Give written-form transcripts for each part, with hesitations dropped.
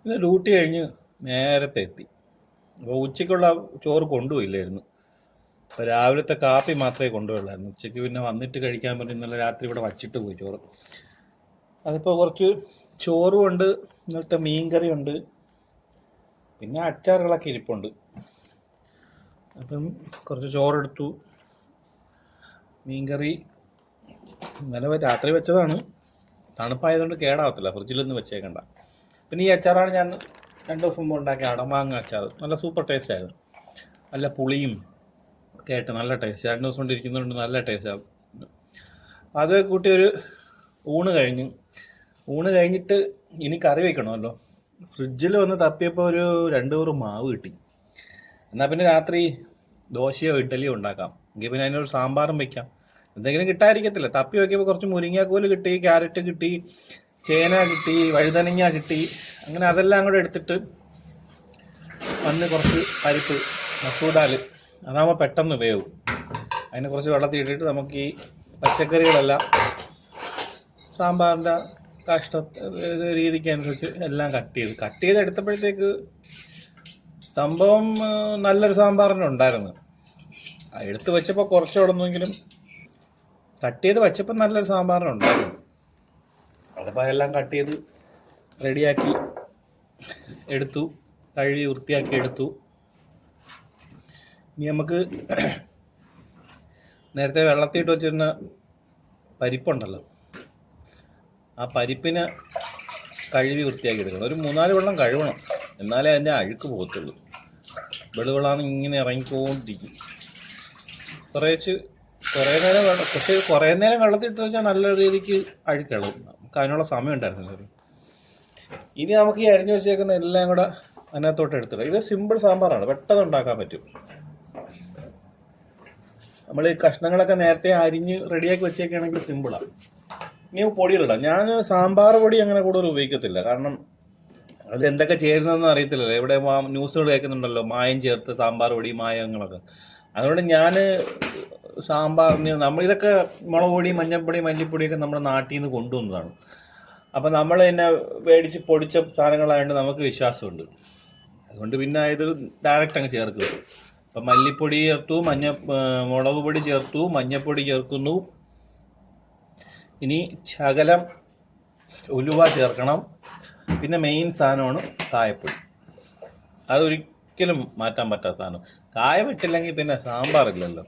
ഇത് ഡ്യൂട്ടി കഴിഞ്ഞ് നേരത്തെ എത്തി. അപ്പോൾ ഉച്ചയ്ക്കുള്ള ചോറ് കൊണ്ടുപോയില്ലായിരുന്നു. അപ്പോൾ രാവിലത്തെ കാപ്പി മാത്രമേ കൊണ്ടുപോയുള്ളായിരുന്നു. ഉച്ചയ്ക്ക് പിന്നെ വന്നിട്ട് കഴിക്കാൻ പറ്റും. ഇന്നലെ രാത്രി ഇവിടെ വച്ചിട്ട് പോയി ചോറ്. അതിപ്പോൾ കുറച്ച് ചോറുമുണ്ട്, ഇന്നലത്തെ മീൻകറി ഉണ്ട്, പിന്നെ അച്ചാറുകളൊക്കെ ഇരിപ്പുണ്ട്. അപ്പം കുറച്ച് ചോറെടുത്തു. മീൻകറി ഇന്നലെ രാത്രി വെച്ചതാണ്, തണുപ്പായതുകൊണ്ട് കേടാവത്തില്ല, ഫ്രിഡ്ജിലൊന്നും വെച്ചേക്കണ്ട. പിന്നെ ഈ അച്ചാറാണ് ഞാൻ 2 ദിവസം മുമ്പ് ഉണ്ടാക്കിയ അടമാങ്ങ അച്ചാർ. നല്ല സൂപ്പർ ടേസ്റ്റ് ആയിരുന്നു. നല്ല പുളിയും ഒക്കെ ആയിട്ട് നല്ല ടേസ്റ്റ്. 2 ദിവസം കൊണ്ട് ഇരിക്കുന്നതുകൊണ്ട് നല്ല ടേസ്റ്റാണ്. അത് കൂട്ടി ഒരു ഊണ് കഴിഞ്ഞിട്ട് ഇനി കറി വയ്ക്കണമല്ലോ. ഫ്രിഡ്ജിൽ വന്ന് തപ്പിയപ്പോൾ ഒരു 2 കൂറ് മാവ് കിട്ടി. എന്നാൽ പിന്നെ രാത്രി ദോശയോ ഇഡ്ഡലിയോ ഉണ്ടാക്കാം. എങ്കിൽ പിന്നെ അതിനൊരു സാമ്പാറും വയ്ക്കാം. എന്തെങ്കിലും കിട്ടാതിരിക്കത്തില്ല. തപ്പി വയ്ക്കുമ്പോൾ കുറച്ച് മുരിങ്ങാക്കോല് കിട്ടി, ക്യാരറ്റ് കിട്ടി, ചേന കിട്ടി, വഴുതനങ്ങ കിട്ടി. അങ്ങനെ അതെല്ലാം കൂടെ എടുത്തിട്ട് വന്ന് കുറച്ച് പരിപ്പ്, മസൂർ ദാൽ, അതാകുമ്പോൾ പെട്ടെന്ന് വേവും. അതിനെ കുറച്ച് വെള്ളത്തിൽ ഇട്ടിട്ട് നമുക്ക് ഈ പച്ചക്കറികളെല്ലാം സാമ്പാറിൻ്റെ രീതിക്ക് അനുസരിച്ച് എല്ലാം കട്ട് ചെയ്ത് എടുത്തപ്പോഴത്തേക്ക് സംഭവം നല്ലൊരു സാമ്പാറിന് ഉണ്ടായിരുന്നു. എടുത്ത് വെച്ചപ്പോൾ കുറച്ച് ഉടന്നെങ്കിലും കട്ട് ചെയ്ത് വെച്ചപ്പോൾ നല്ലൊരു സാമ്പാറിനുണ്ടായിരുന്നു. അതിപ്പോൾ എല്ലാം കട്ട് ചെയ്ത് റെഡിയാക്കി എടുത്തു, കഴുകി വൃത്തിയാക്കി എടുത്തു. ഇനി നമുക്ക് നേരത്തെ വെള്ളത്തിയിട്ട് വെച്ചിരുന്ന പരിപ്പുണ്ടല്ലോ, ആ പരിപ്പിന് കഴുകി വൃത്തിയാക്കി എടുക്കണം. ഒരു 3-4 വെള്ളം കഴുകണം, എന്നാലേ അതിൻ്റെ അഴുക്ക് പോകത്തുള്ളൂ. വെളുവെള്ളാന്ന് ഇങ്ങനെ ഇറങ്ങിക്കൊണ്ടിരിക്കും. കുറേ നേരം വെള്ളത്തിട്ട് വെച്ചാൽ നല്ല രീതിക്ക് അഴുക്കളവും. നമുക്ക് അതിനുള്ള സമയം ഉണ്ടായിരുന്നില്ല. ഇനി നമുക്ക് ഈ അരിഞ്ഞു വെച്ചേക്കുന്ന എല്ലാം കൂടെ അതിനകത്തോട്ട് എടുത്തിടാം. ഇത് സിമ്പിൾ സാമ്പാറാണ്, പെട്ടെന്ന് ഉണ്ടാക്കാൻ പറ്റും. നമ്മൾ ഈ കഷ്ണങ്ങളൊക്കെ നേരത്തെ അരിഞ്ഞ് റെഡിയാക്കി വെച്ചേക്കുകയാണെങ്കിൽ സിമ്പിളാണ്. ഇനി പൊടികളിടാം. ഞാൻ സാമ്പാർ പൊടി അങ്ങനെ കൂടുതൽ ഉപയോഗിക്കത്തില്ല, കാരണം അത് എന്തൊക്കെ ചേരുന്നതെന്ന് അറിയത്തില്ലല്ലോ. ഇവിടെ ന്യൂസുകൾ കേൾക്കുന്നുണ്ടല്ലോ, മായം ചേർത്ത് സാമ്പാർ പൊടി, മായങ്ങളൊക്കെ. അതുകൊണ്ട് ഞാൻ സാമ്പാറിന് ഇതൊക്കെ മുളക് പൊടി, മഞ്ഞൾപ്പൊടി, മല്ലിപ്പൊടിയൊക്കെ നമ്മുടെ നാട്ടിൽ നിന്ന് കൊണ്ടുവന്നതാണ്. അപ്പം നമ്മൾ തന്നെ മേടിച്ച് പൊടിച്ച സാധനങ്ങളായതുകൊണ്ട് നമുക്ക് വിശ്വാസമുണ്ട്. അതുകൊണ്ട് പിന്നെ ഇത് ഡയറക്റ്റ് അങ്ങ് ചേർക്കുക. അപ്പം മല്ലിപ്പൊടി ചേർത്തു, മുളക് പൊടി ചേർത്തു, മഞ്ഞൾപ്പൊടി ചേർക്കുന്നു. ഇനി ശകലം ഉലുവ ചേർക്കണം. പിന്നെ മെയിൻ സാധനമാണ് കായപ്പൊടി. അതൊരിക്കലും മാറ്റാൻ പറ്റാത്ത സാധനം. കായം ഇട്ടില്ലെങ്കിൽ പിന്നെ സാമ്പാറില്ലല്ലോ.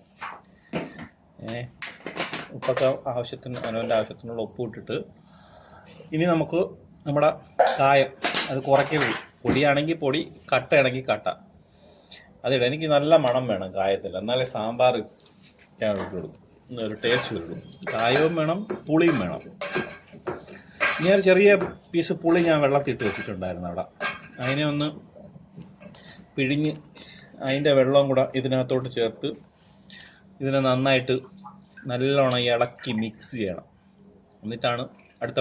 ഉപ്പൊക്കെ അവനവൻ്റെ ആവശ്യത്തിനുള്ള ഉപ്പ് ഇട്ടിട്ട് ഇനി നമുക്ക് നമ്മുടെ കായം അത് കുറയ്ക്കരുത്. പൊടിയാണെങ്കിൽ പൊടി, കട്ടയാണെങ്കിൽ കട്ട അതിടാം. എനിക്ക് നല്ല മണം വേണം കായത്തിൽ, എന്നാലേ സാമ്പാർ ഒരു ടേസ്റ്റ് വരുള്ളൂ. കായവും വേണം, പുളിയും വേണം. ഇനി ഒരു ചെറിയ പീസ് പുളി ഞാൻ വെള്ളത്തിട്ട് വെച്ചിട്ടുണ്ടായിരുന്നു അവിടെ. അതിനെ ഒന്ന് പിഴിഞ്ഞ് അതിൻ്റെ വെള്ളവും കൂടെ ഇതിനകത്തോട്ട് ചേർത്ത് ഇതിനെ നന്നായിട്ട് നല്ലോണം ഇളക്കി മിക്സ് ചെയ്യണം. എന്നിട്ടാണ് അടുത്ത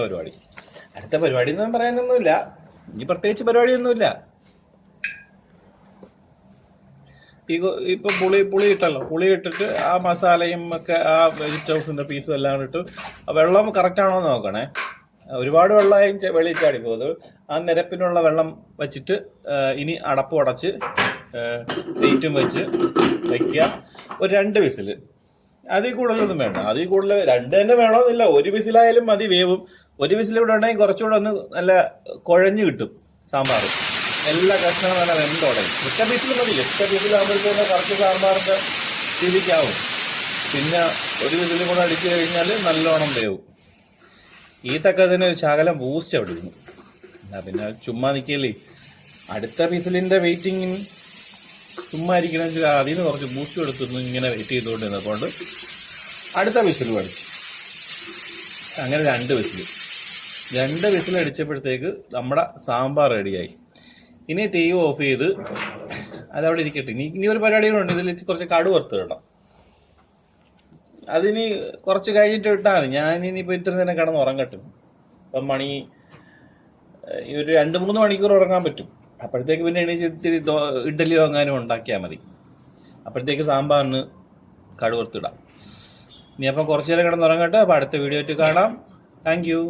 പരിപാടി എന്ന് പറയാനൊന്നുമില്ല. ഇനി പ്രത്യേകിച്ച് പരിപാടിയൊന്നുമില്ല. ഇപ്പം പുളി ഇട്ടല്ലോ, പുളി ഇട്ടിട്ട് ആ മസാലയും ഒക്കെ ആ വെജിറ്റബിൾസിൻ്റെ പീസും എല്ലാം ഇട്ട് വെള്ളം കറക്റ്റാണോ എന്ന് നോക്കണേ. ഒരുപാട് വെള്ളമായി വെളിയിൽ ചാടി പോകുന്നത്. ആ നിരപ്പിനുള്ള വെള്ളം വച്ചിട്ട് ഇനി അടപ്പ് അടച്ച് വെയിറ്റും വെച്ച് വയ്ക്കുക. ഒരു 2 വിസിൽ, അതിൽ കൂടുതലൊന്നും വേണ്ട. അതിൽ കൂടുതൽ 2 തന്നെ വേണമെന്നില്ല, 1 വിസിലായാലും മതി, വേവും. 1 വിസിൽ കൂടെ ഉണ്ടെങ്കിൽ കുറച്ചുകൂടെ ഒന്ന് നല്ല കുഴഞ്ഞ് കിട്ടും സാമ്പാർ. എല്ലാ കഷ്ണവും നല്ല വെന്തുടങ്ങി. ഒറ്റ പീസിൽ മതി. 8 വിസിലാകുമ്പോഴത്തേക്കും കുറച്ച് സാമ്പാറിൻ്റെ രീതിക്കാവും. പിന്നെ 1 വിസിലും കൂടെ അടിച്ചു കഴിഞ്ഞാൽ നല്ലോണം വേവും. ഈ തക്കതിന് ശകലം ബൂസ്റ്റ് അവിടെ ഇരുന്നു. പിന്നെ ചുമ്മാ നിൽക്കല്ലേ, അടുത്ത വിസിലിൻ്റെ വെയിറ്റിങ്ങിന് ചുമ്മാ ഇരിക്കണമെങ്കിൽ അതിൽ നിന്ന് കുറച്ച് ബൂസ്റ്റ് എടുത്തൊന്നും ഇങ്ങനെ വെയിറ്റ് ചെയ്തുകൊണ്ടിരുന്നതുകൊണ്ട് അടുത്ത വിസിൽ പഠിച്ചു. അങ്ങനെ 2 വിസിൽ അടിച്ചപ്പോഴത്തേക്ക് നമ്മുടെ സാമ്പാർ റെഡിയായി. ഇനി തീ ഓഫ് ചെയ്ത് അതവിടെ ഇരിക്കട്ടെ. ഇനി ഒരു പരിപാടികളുണ്ട്. ഇതിൽ കുറച്ച് കടു വറുത്ത് ഇടണം. അതിനി കുറച്ച് കഴിഞ്ഞിട്ട് ഇട്ടാൽ മതി. ഞാനിപ്പോൾ ഇത്ര തന്നെ കിടന്ന് ഉറങ്ങട്ടെ. ഇപ്പം ഒരു 2-3 മണിക്കൂർ ഉറങ്ങാൻ പറ്റും. അപ്പോഴത്തേക്ക് പിന്നെ എണീച്ച് ഇത്തിരി ഇഡ്ഡലിയോ അങ്ങാനും ഉണ്ടാക്കിയാൽ മതി. അപ്പോഴത്തേക്ക് സാമ്പാറിന് കടു വറുത്തിടാം. ഇനി അപ്പം കുറച്ച് നേരം കിടന്ന് ഉറങ്ങട്ടെ. അപ്പോൾ അടുത്ത വീഡിയോ ആയിട്ട് കാണാം. Thank you.